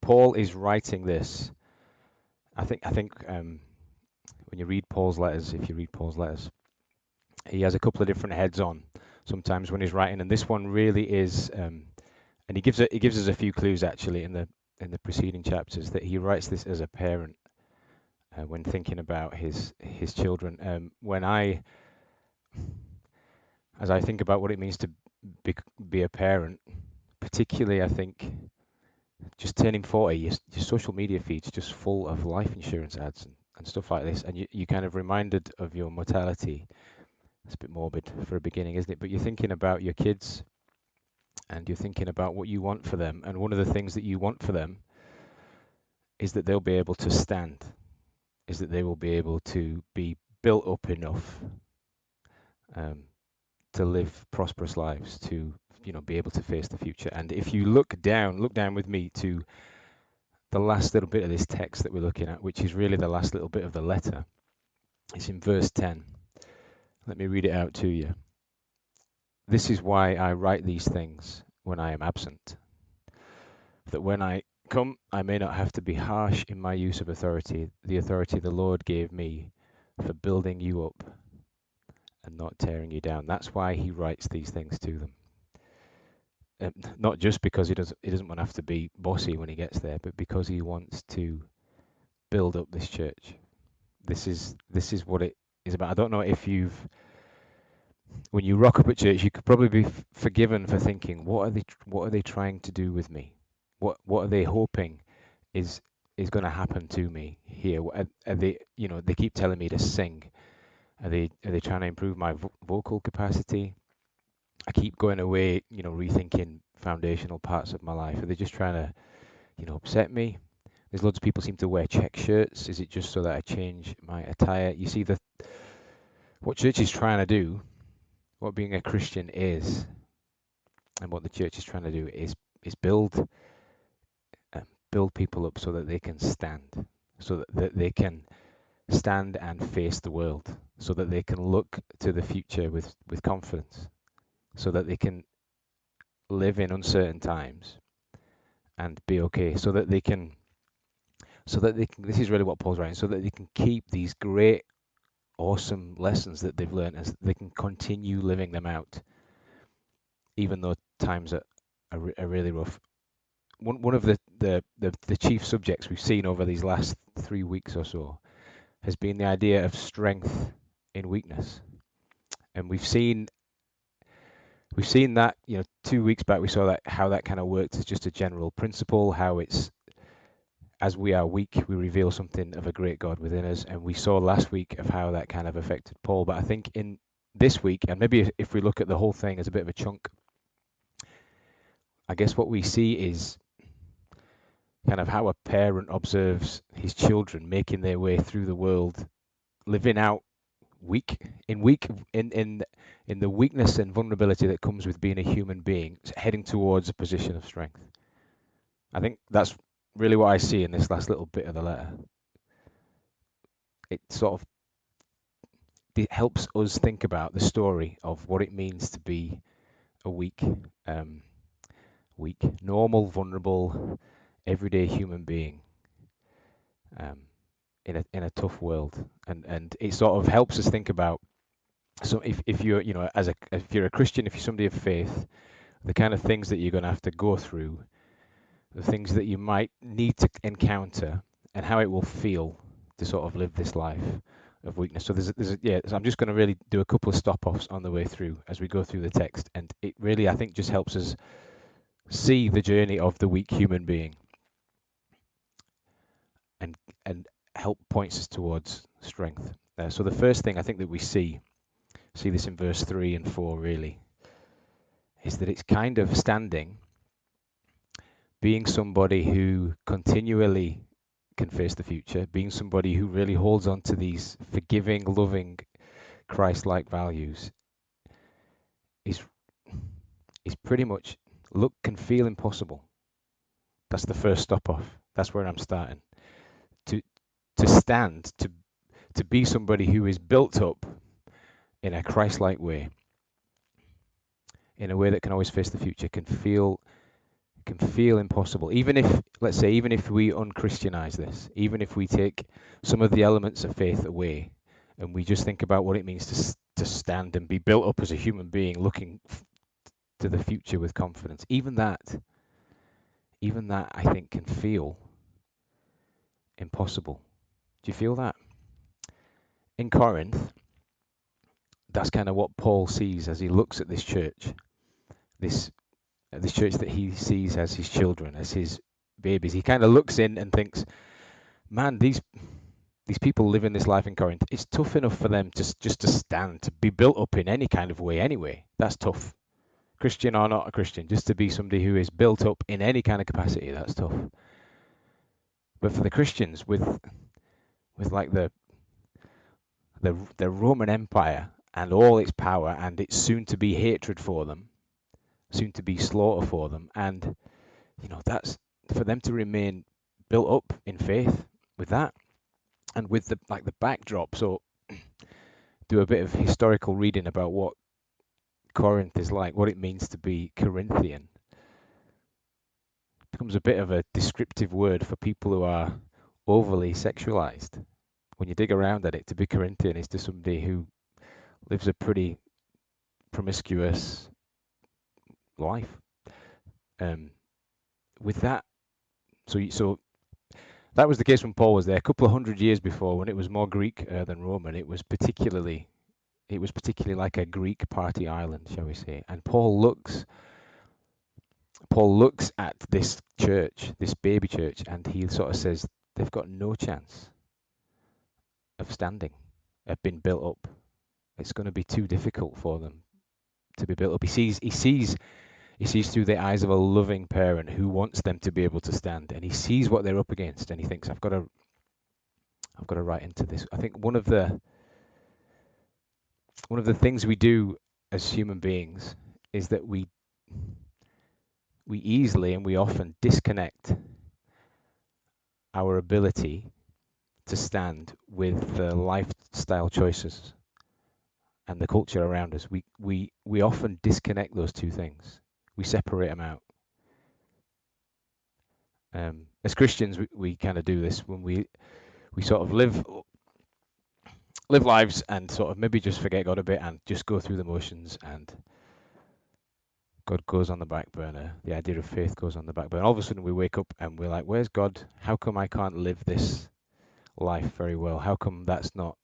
Paul is writing this. I think when you read Paul's letters, if you read Paul's letters, he has a couple of different heads on sometimes when he's writing, and this one really is. And he gives us a few clues actually in the preceding chapters that he writes this as a parent when thinking about his children. As I think about what it means to be, be a parent, particularly I think just turning 40, your social media feed's just full of life insurance ads and stuff like this, and you kind of reminded of your mortality. It's a bit morbid for a beginning, isn't it? But you're thinking about your kids and you're thinking about what you want for them, and one of the things that you want for them is that they'll be able to stand, is that they will be able to be built up enough um, to live prosperous lives, to be able to face the future. And if you look down with me to the last little bit of this text that we're looking at, which is really the last little bit of the letter. It's in verse 10. Let me read it out to you. This is why I write these things when I am absent, that when I come, I may not have to be harsh in my use of authority, the authority the Lord gave me for building you up and not tearing you down. That's why he writes these things to them. Not just because he doesn't want to have to be bossy when he gets there, but because he wants to build up this church. This is what it is about. I don't know if when you rock up at church, you could probably be forgiven for thinking, what are they trying to do with me? What are they hoping is going to happen to me here? Are they they keep telling me to sing. Are they trying to improve my vocal capacity? I keep going away, rethinking foundational parts of my life. Are they just trying to, upset me? There's loads of people seem to wear check shirts. Is it just so that I change my attire? You see, what church is trying to do, what being a Christian is, and what the church is trying to do is build people up so that they can stand, so that they can stand and face the world, so that they can look to the future with confidence, so that they can live in uncertain times and be okay, this is really what Paul's writing, so that they can keep these great, awesome lessons that they've learned, as they can continue living them out, even though times are really rough. One of the chief subjects we've seen over these last 3 weeks or so has been the idea of strength in weakness, and we've seen that 2 weeks back we saw that how that kind of worked as just a general principle, how it's as we are weak, we reveal something of a great God within us. And we saw last week of how that kind of affected Paul. But I think in this week, and maybe if we look at the whole thing as a bit of a chunk, I guess what we see is kind of how a parent observes his children making their way through the world, living out in the weakness and vulnerability that comes with being a human being, heading towards a position of strength. I think that's really what I see in this last little bit of the letter. It sort of helps us think about the story of what it means to be a weak, normal, vulnerable, everyday human being in a tough world, and it sort of helps us think about. So if you're if you're a Christian, if you're somebody of faith, the kind of things that you're going to have to go through, the things that you might need to encounter, and how it will feel to sort of live this life of weakness. So so I'm just going to really do a couple of stop-offs on the way through as we go through the text, and it really, I think, just helps us see the journey of the weak human being, and help points us towards strength. So the first thing I think that we see this in verse 3 and 4 really, is that it's kind of standing, being somebody who continually can face the future, being somebody who really holds on to these forgiving, loving, Christ-like values, is pretty much can feel impossible. That's the first stop off. That's where I'm starting. To stand, to be somebody who is built up in a Christ-like way, in a way that can always face the future, can feel can feel impossible. Even if, let's say, even if we unchristianize this, even if we take some of the elements of faith away, and we just think about what it means to stand and be built up as a human being, looking to the future with confidence. Even that I think can feel impossible. Do you feel that? In Corinth, that's kind of what Paul sees as he looks at this church, this church that he sees as his children, as his babies. He kind of looks in and thinks, man, these people living this life in Corinth, it's tough enough for them just to stand, to be built up in any kind of way anyway. That's tough. Christian or not a Christian, just to be somebody who is built up in any kind of capacity, that's tough. But for the Christians, with like the Roman Empire and all its power and its soon to be hatred for them, soon to be slaughter for them, and that's for them to remain built up in faith with that, and with the backdrop. So do a bit of historical reading about what Corinth is like, what it means to be Corinthian. It becomes a bit of a descriptive word for people who are overly sexualized. When you dig around at it, to be Corinthian is to somebody who lives a pretty promiscuous life. With that, so that was the case when Paul was there. A couple of hundred years before, when it was more Greek than Roman, it was particularly like a Greek party island, shall we say. And Paul looks at this church, this baby church, and he sort of says they've got no chance of standing, of being built up. It's going to be too difficult for them to be built up. He sees through the eyes of a loving parent who wants them to be able to stand, and he sees what they're up against, and he thinks, I've got to write into this. I think one of the things we do as human beings is that we easily and we often disconnect our ability to stand with the lifestyle choices and the culture around us. We often disconnect those two things. We separate them out. As Christians, we kind of do this when we sort of live lives and sort of maybe just forget God a bit and just go through the motions, and God goes on the back burner. The idea of faith goes on the back burner. All of a sudden we wake up and we're like, where's God? How come I can't live this life very well? How come that's not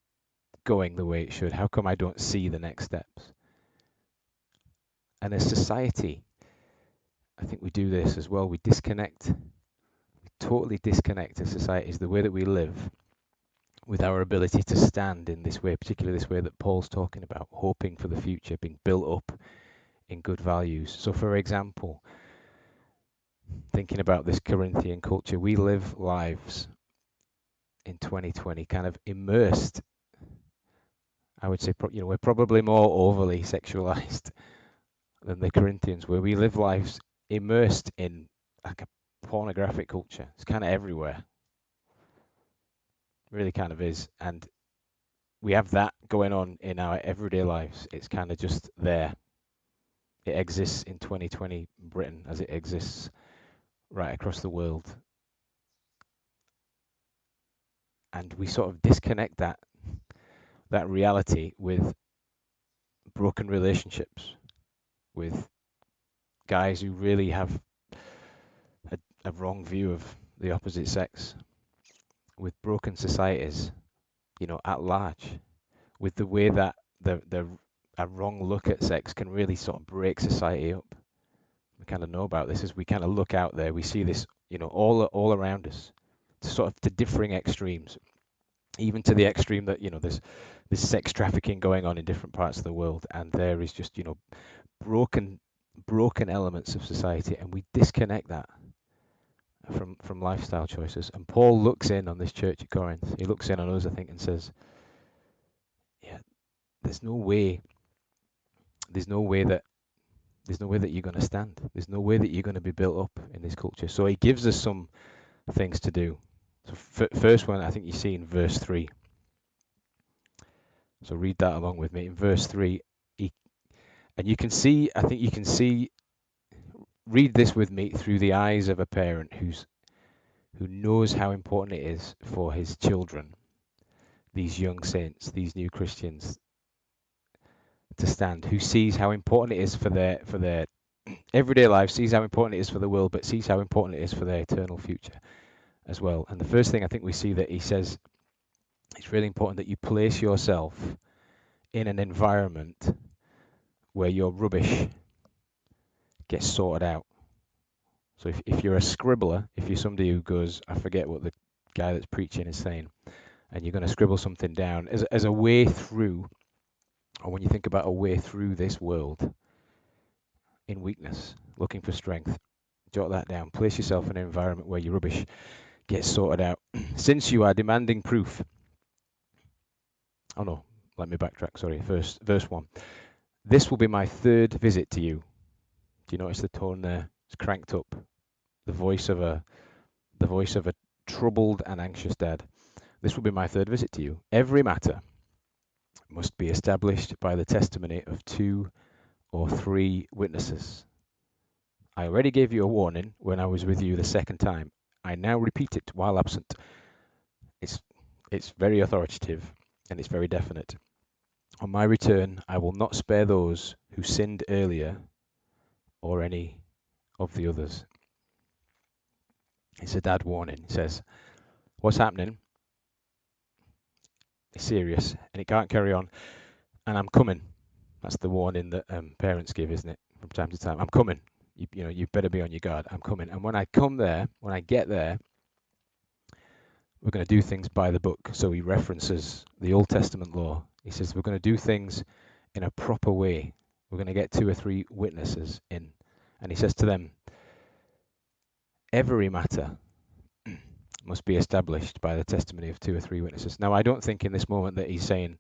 going the way it should? How come I don't see the next steps? And as society, I think we do this as well. We totally disconnect as societies, the way that we live, with our ability to stand in this way, particularly this way that Paul's talking about, hoping for the future, being built up in good values. So for example, thinking about this Corinthian culture, we live lives in 2020 kind of immersed. I would say, we're probably more overly sexualized than the Corinthians were. We live lives immersed in like a pornographic culture. It's kind of everywhere. It really kind of is. And we have that going on in our everyday lives. It's kind of just there. It exists in 2020 Britain as it exists right across the world. And we sort of disconnect that reality with broken relationships, with guys who really have a wrong view of the opposite sex, with broken societies, at large, with the way that a wrong look at sex can really sort of break society up. We kind of know about this as we kind of look out there. We see this, all around us, to differing extremes, even to the extreme that there's sex trafficking going on in different parts of the world, and there is just broken elements of society, and we disconnect that from lifestyle choices. And Paul looks in on this church at Corinth. He looks in on us, I think, and says, yeah, there's no way that you're going to stand. There's no way that you're going to be built up in this culture. So he gives us some things to do. So first one, I think you see in verse 3. So read that along with me. In verse 3, and you can see read this with me through the eyes of a parent who knows how important it is for his children, these young saints, these new Christians, to stand, who sees how important it is for their everyday life, sees how important it is for the world, but sees how important it is for their eternal future as well. And the first thing I think we see that he says, it's really important that you place yourself in an environment where your rubbish gets sorted out. So if you're a scribbler, if you're somebody who goes, I forget what the guy that's preaching is saying, and you're going to scribble something down as a way through, or when you think about a way through this world in weakness, looking for strength, jot that down. Place yourself in an environment where your rubbish gets sorted out. Since you are demanding proof. Oh no, let me backtrack. Sorry, verse 1. This will be my third visit to you. Do you notice the tone there? It's cranked up. The voice of a troubled and anxious dad. This will be my third visit to you. Every matter must be established by the testimony of 2 or 3 witnesses. I already gave you a warning when I was with you the second time. I now repeat it while absent. It's very authoritative and it's very definite. On my return, I will not spare those who sinned earlier or any of the others. It's a dad warning. He says, what's happening is serious and it can't carry on, and I'm coming. That's the warning that parents give, isn't it, from time to time? I'm coming. You better be on your guard. I'm coming. And when I get there, we're going to do things by the book. So he references the Old Testament law. He says we're going to do things in a proper way. We're going to get 2 or 3 witnesses in. And he says to them, every matter must be established by the testimony of 2 or 3 witnesses. Now, I don't think in this moment that he's saying,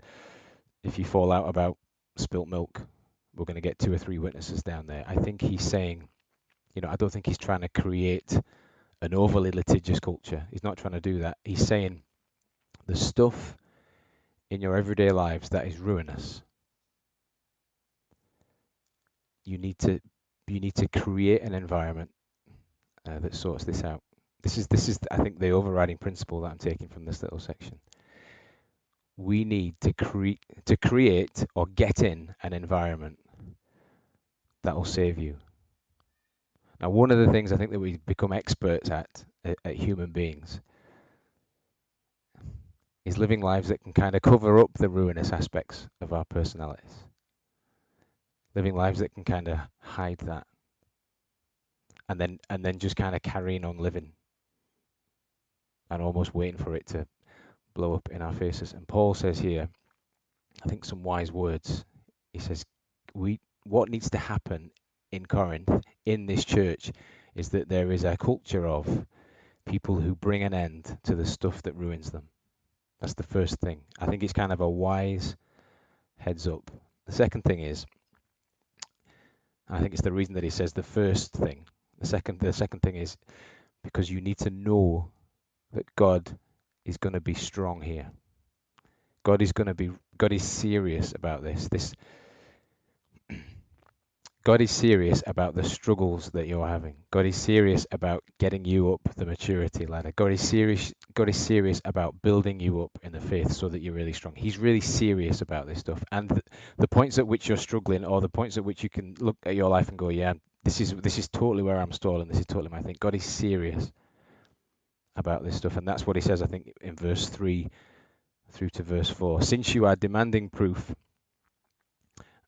if you fall out about spilt milk, we're going to get 2 or 3 witnesses down there. I think he's saying, I don't think he's trying to create an overly litigious culture. He's not trying to do that. He's saying the stuff in your everyday lives that is ruinous, you need to create an environment that sorts this out. This is I think the overriding principle that I'm taking from this little section. We need to create or get in an environment that will save you. Now, one of the things I think that we become experts at human beings is living lives that can kind of cover up the ruinous aspects of our personalities. Living lives that can kind of hide that. And then just kind of carrying on living and almost waiting for it to blow up in our faces. And Paul says here, I think some wise words. He says, what needs to happen in Corinth, in this church, is that there is a culture of people who bring an end to the stuff that ruins them. That's the first thing. I think it's kind of a wise heads up. The second thing is, and I think it's the reason that he says the first thing. The second thing is because you need to know that God is going to be strong here. God is serious about this. God is serious about the struggles that you're having. God is serious about getting you up the maturity ladder. God is serious about building you up in the faith so that you're really strong. He's really serious about this stuff. And the points at which you're struggling, or the points at which you can look at your life and go, yeah, this is totally where I'm stalling. This is totally my thing. God is serious about this stuff. And that's what he says, I think, in verse 3 through to verse 4. Since you are demanding proof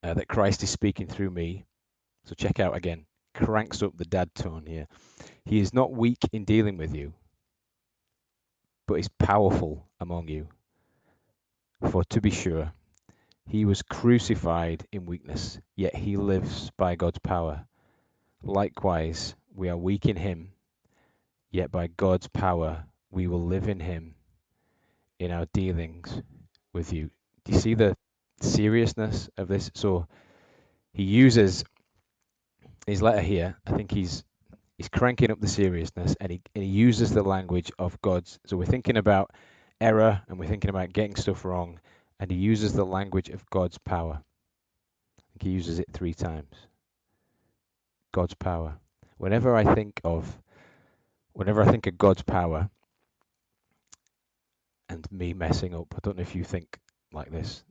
that Christ is speaking through me, so check out again, cranks up the dad tone here. He is not weak in dealing with you, but is powerful among you. For to be sure, he was crucified in weakness, yet he lives by God's power. Likewise, we are weak in him, yet by God's power we will live in him in our dealings with you. Do you see the seriousness of this? So he uses his letter here, I think he's cranking up the seriousness, and he uses the language of God's. So we're thinking about error and we're thinking about getting stuff wrong, and he uses the language of God's power. I think he uses it 3 times. God's power. Whenever I think of whenever I think of God's power and me messing up, I don't know if you think like this,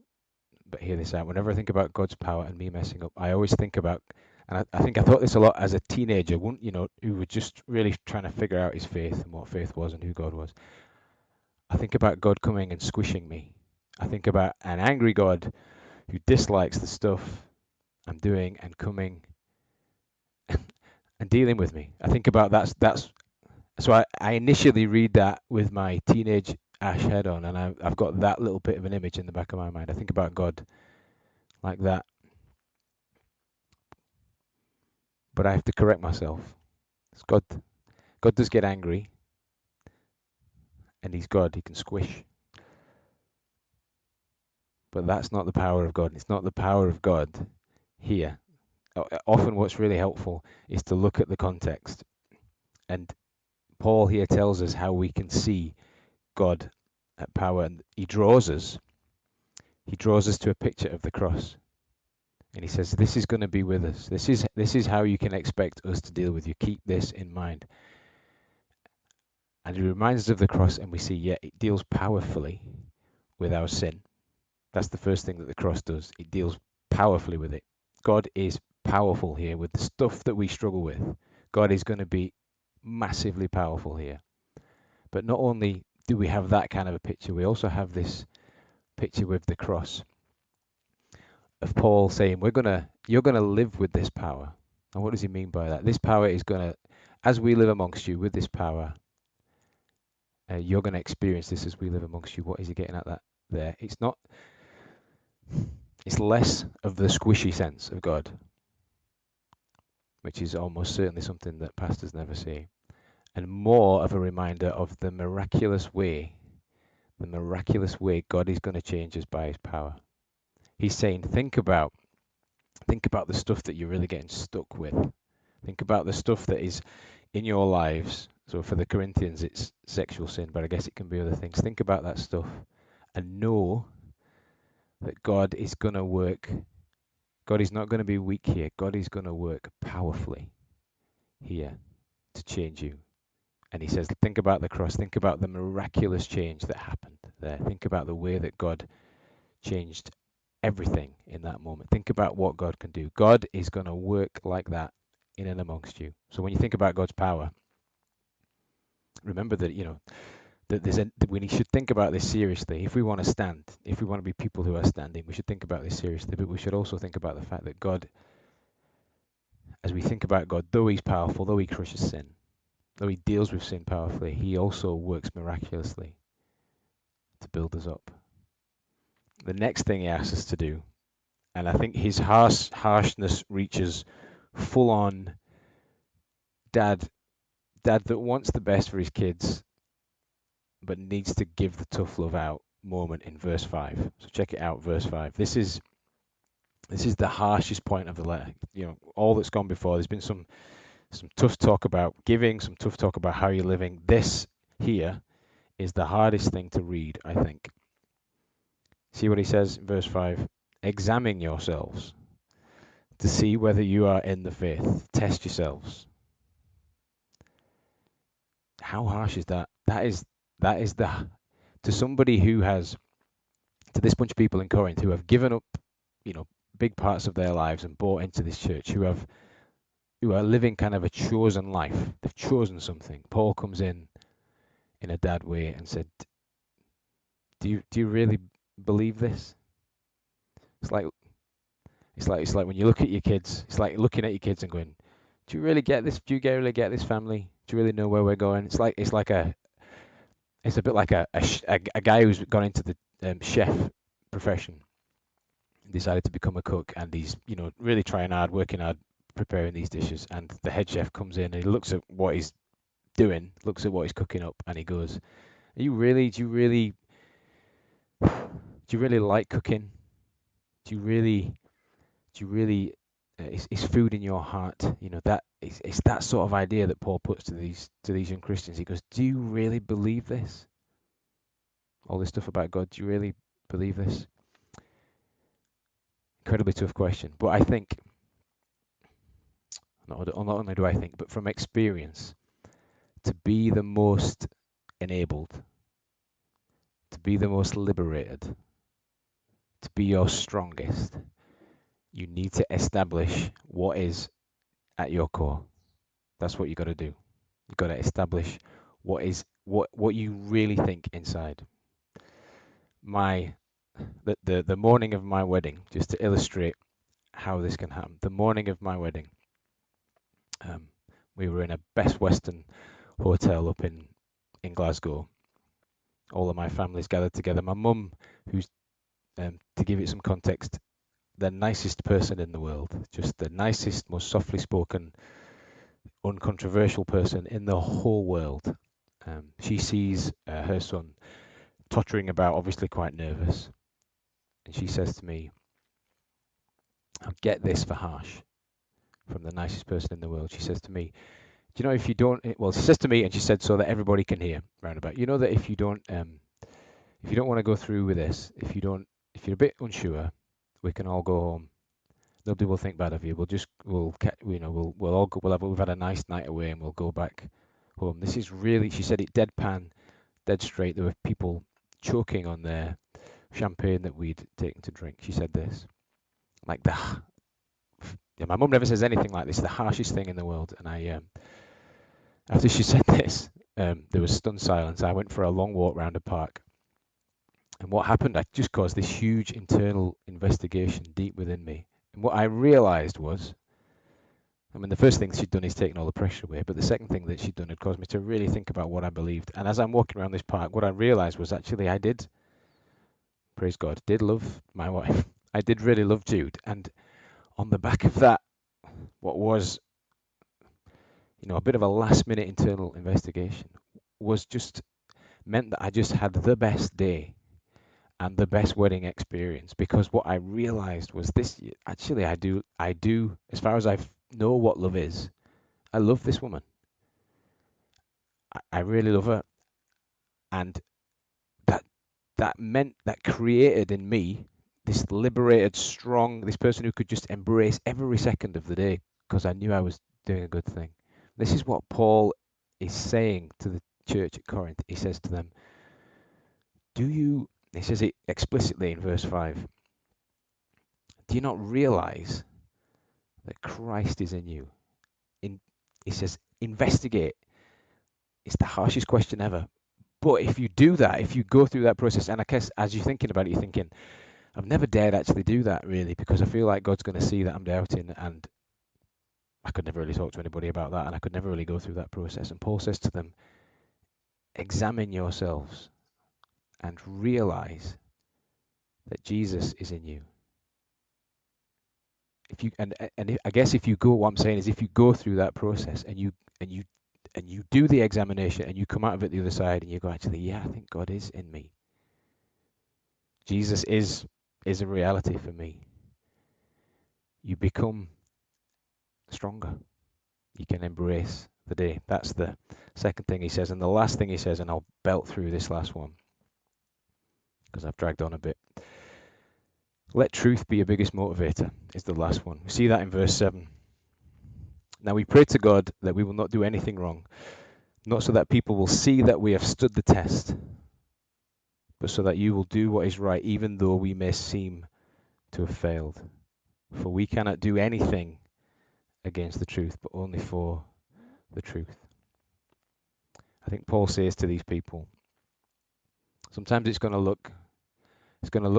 but hear this out. Whenever I think about God's power and me messing up, I always think about, and I think I thought this a lot as a teenager, who was just really trying to figure out his faith and what faith was and who God was. I think about God coming and squishing me. I think about an angry God who dislikes the stuff I'm doing and coming and dealing with me. I think about that's so I initially read that with my teenage Ash head on, and I've got that little bit of an image in the back of my mind. I think about God like that, but I have to correct myself. It's God does get angry, and He's God. He can squish, but that's not the power of God. It's not the power of God here. Often, what's really helpful is to look at the context, and Paul here tells us how we can see God at power, and he draws us to a picture of the cross, and he says this is going to be with us. This is how you can expect us to deal with you. Keep this in mind. And he reminds us of the cross, and we see, yeah, it deals powerfully with our sin. That's the first thing that the cross does. It deals powerfully with it. God is powerful here with the stuff that we struggle with. God is going to be massively powerful here. But not only do we have that kind of a picture, we also have this picture with the cross of Paul saying, you're gonna live with this power. And what does he mean by that? This power is as we live amongst you with this power, you're gonna experience this as we live amongst you. What is he getting at that there? It's less of the squishy sense of God, which is almost certainly something that pastors never say, and more of a reminder of the miraculous way God is going to change us by his power. He's saying, think about the stuff that you're really getting stuck with. Think about the stuff that is in your lives. So for the Corinthians, it's sexual sin, but I guess it can be other things. Think about that stuff and know that God is going to work. God is not going to be weak here. God is going to work powerfully here to change you. And he says, think about the cross. Think about the miraculous change that happened there. Think about the way that God changed everything in that moment. Think about what God can do. God is going to work like that in and amongst you. So when you think about God's power, remember that that we should think about this seriously. If we want to stand, if we want to be people who are standing, we should think about this seriously. But we should also think about the fact that God, as we think about God, though he's powerful, though he crushes sin, though he deals with sin powerfully, he also works miraculously to build us up. The next thing he asks us to do, and I think his harshness reaches full on dad that wants the best for his kids, but needs to give the tough love out moment in verse 5. So check it out, verse 5. This is the harshest point of the letter. All that's gone before, there's been some tough talk about giving, some tough talk about how you're living. This here is the hardest thing to read, I think. See what he says in verse 5? Examine yourselves to see whether you are in the faith. Test yourselves. How harsh is that? That is to somebody who has, to this bunch of people in Corinth who have given up, big parts of their lives and bought into this church, who are living kind of a chosen life. They've chosen something. Paul comes in a dad way and said, do you really believe this? It's like when you look at your kids, it's like looking at your kids and going, do you really get this? Do you really get this, family? Do you really know where we're going? It's a bit like a guy who's gone into the chef profession and decided to become a cook, and he's really trying hard, working hard, preparing these dishes, and the head chef comes in and he looks at what he's doing, looks at what he's cooking up, and he goes, do you really like cooking? Do you really is food in your heart? That it's that sort of idea that Paul puts to these young Christians. He goes, do you really believe this? All this stuff about God, do you really believe this? Incredibly tough question. But I think Not only do I think, but from experience, to be the most enabled, to be the most liberated, to be your strongest, you need to establish what is at your core. That's what you got to do. You've got to establish what you really think inside. The morning of my wedding, just to illustrate how this can happen. The morning of my wedding, we were in a Best Western hotel up in Glasgow. All of my family's gathered together. My mum, who's to give it some context, the nicest person in the world, just the nicest, most softly spoken, uncontroversial person in the whole world. She sees her son tottering about, obviously quite nervous, and she says to me, "I'll get this for Harsh," from the nicest person in the world. She says to me, "Do you know if you don't?" Well, she says to me, and she said so that everybody can hear roundabout. You know that if you don't want to go through with this, if you're a bit unsure, we can all go home. Nobody will think bad of you. We'll all go. We've had a nice night away, and we'll go back home. This is really, she said it deadpan, dead straight. There were people choking on their champagne that we'd taken to drink. She said this, like my mum never says anything like this. The harshest thing in the world. And after she said this, there was stunned silence. I went for a long walk round a park. And what happened, I just caused this huge internal investigation deep within me. And what I realized was, the first thing she'd done is taken all the pressure away, but the second thing that she'd done had caused me to really think about what I believed. And as I'm walking around this park, what I realized was actually I did, praise God, did love my wife. I did really love Jude. And on the back of that, what was, a bit of a last minute internal investigation was just meant that I just had the best day and the best wedding experience, because what I realized was this: actually I do, as far as I know what love is, I love this woman. I really love her, and that created in me this liberated, strong, this person who could just embrace every second of the day because I knew I was doing a good thing. This is what Paul is saying to the church at Corinth. He says to them, he says it explicitly in verse 5, do you not realize that Christ is in you? He says, investigate. It's the harshest question ever. But if you do that, if you go through that process, and I guess as you're thinking about it, you're thinking, I've never dared actually do that really, because I feel like God's going to see that I'm doubting, and I could never really talk to anybody about that, and I could never really go through that process. And Paul says to them, examine yourselves and realize that Jesus is in you. I guess if you go, what I'm saying is, if you go through that process and you do the examination and you come out of it the other side and you go, actually, yeah, I think God is in me. Jesus is a reality for me. You become stronger. You can embrace the day. That's the second thing he says. And the last thing he says, and I'll belt through this last one because I've dragged on a bit. Let truth be your biggest motivator is the last one. We see that in verse 7. Now we pray to God that we will not do anything wrong, not so that people will see that we have stood the test, but so that you will do what is right, even though we may seem to have failed. For we cannot do anything against the truth, but only for the truth. I think Paul says to these people, sometimes it's going to look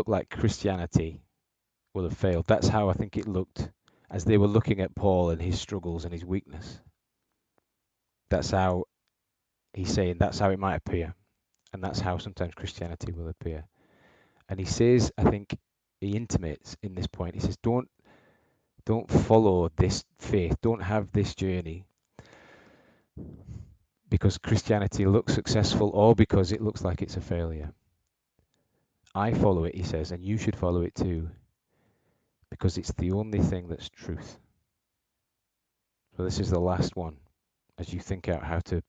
like Christianity will have failed. That's how I think it looked as they were looking at Paul and his struggles and his weakness. That's how he's saying, that's how it might appear. And that's how sometimes Christianity will appear. And he says, I think he intimates in this point, he says, don't follow this faith, don't have this journey because Christianity looks successful or because it looks like it's a failure. I follow it, he says, and you should follow it too, because it's the only thing that's truth. So this is the last one as you think out how to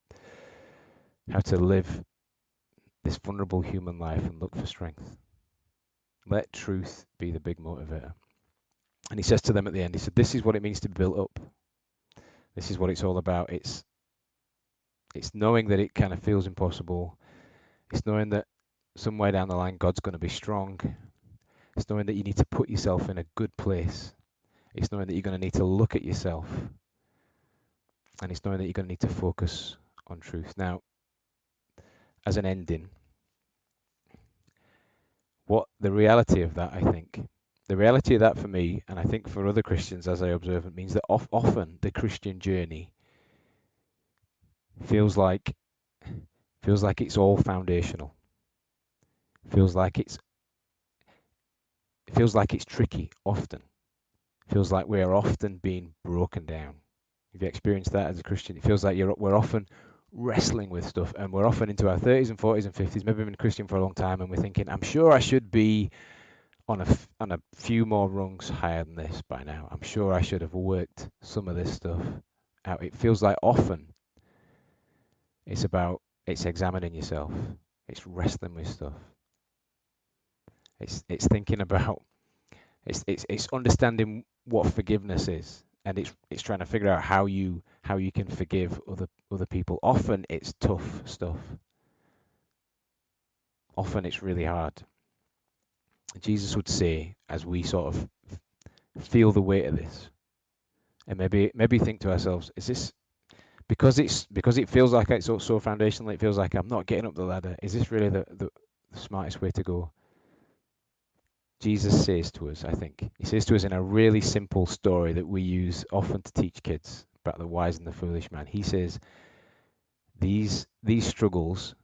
live this vulnerable human life and look for strength. Let truth be the big motivator. And he says to them at the end, he said, this is what it means to be built up. This is what it's all about. It's knowing that it kind of feels impossible. It's knowing that somewhere down the line God's going to be strong. It's knowing that you need to put yourself in a good place. It's knowing that you're going to need to look at yourself. And it's knowing that you're going to need to focus on truth. Now, as an ending, what the reality of that, I think, the reality of that for me, and I think for other Christians as I observe it, means that often the Christian journey feels like it's all foundational. Feels like it's tricky often. Feels like we're often being broken down. Have you experienced that as a Christian? It feels like we're often wrestling with stuff, and we're often into our 30s and 40s and 50s. Maybe we've been Christian for a long time, and we're thinking, I'm sure I should be on a few more rungs higher than this by now. I'm sure I should have worked some of this stuff out. It feels like often it's examining yourself. It's wrestling with stuff. It's thinking about it's understanding what forgiveness is, and it's trying to figure out how you can forgive other people. Often it's tough stuff. Often it's really hard. Jesus would say, as we sort of feel the weight of this, and maybe think to ourselves, is this because it feels like it's so foundational, it feels like I'm not getting up the ladder. Is this really the smartest way to go? Jesus says to us, I think, he says to us in a really simple story that we use often to teach kids about the wise and the foolish man. He says, these struggles,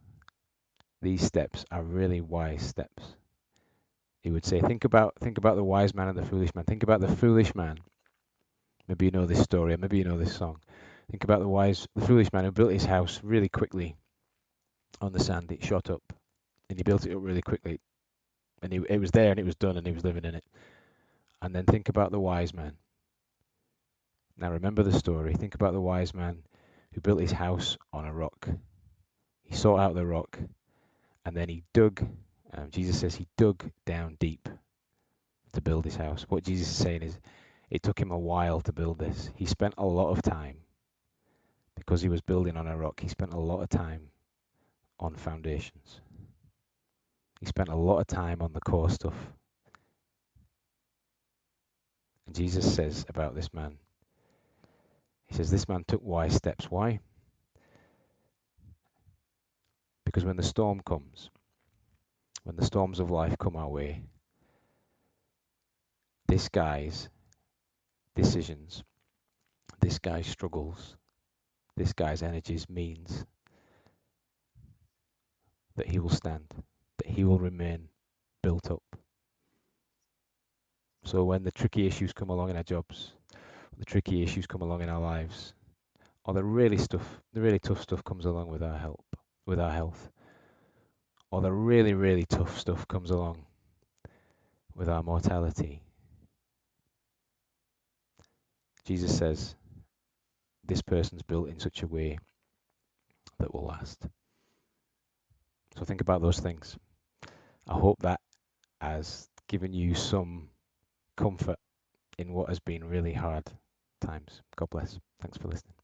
these steps are really wise steps. He would say, think about the wise man and the foolish man. Think about the foolish man. Maybe you know this story, or maybe you know this song. Think about the foolish man who built his house really quickly on the sand. It shot up, and he built it up really quickly, and it was there and it was done, and he was living in it. And then think about the wise man. Now remember the story. Think about the wise man who built his house on a rock. He sought out the rock, and then he dug. Jesus says he dug down deep to build his house. What Jesus is saying is, it took him a while to build this. He spent a lot of time, because he was building on a rock. He spent a lot of time on foundations. He spent a lot of time on the core stuff. And Jesus says about this man, he says, this man took wise steps. Why? Because when the storm comes, when the storms of life come our way, this guy's decisions, this guy's struggles, this guy's energies means that he will stand, that he will remain built up. So when the tricky issues come along in our jobs, the tricky issues come along in our lives, or the really tough stuff comes along with our health, or the really tough stuff comes along with our mortality, Jesus says this person's built in such a way that will last. So think about those things. I hope that has given you some comfort in what has been really hard times. God bless. Thanks for listening.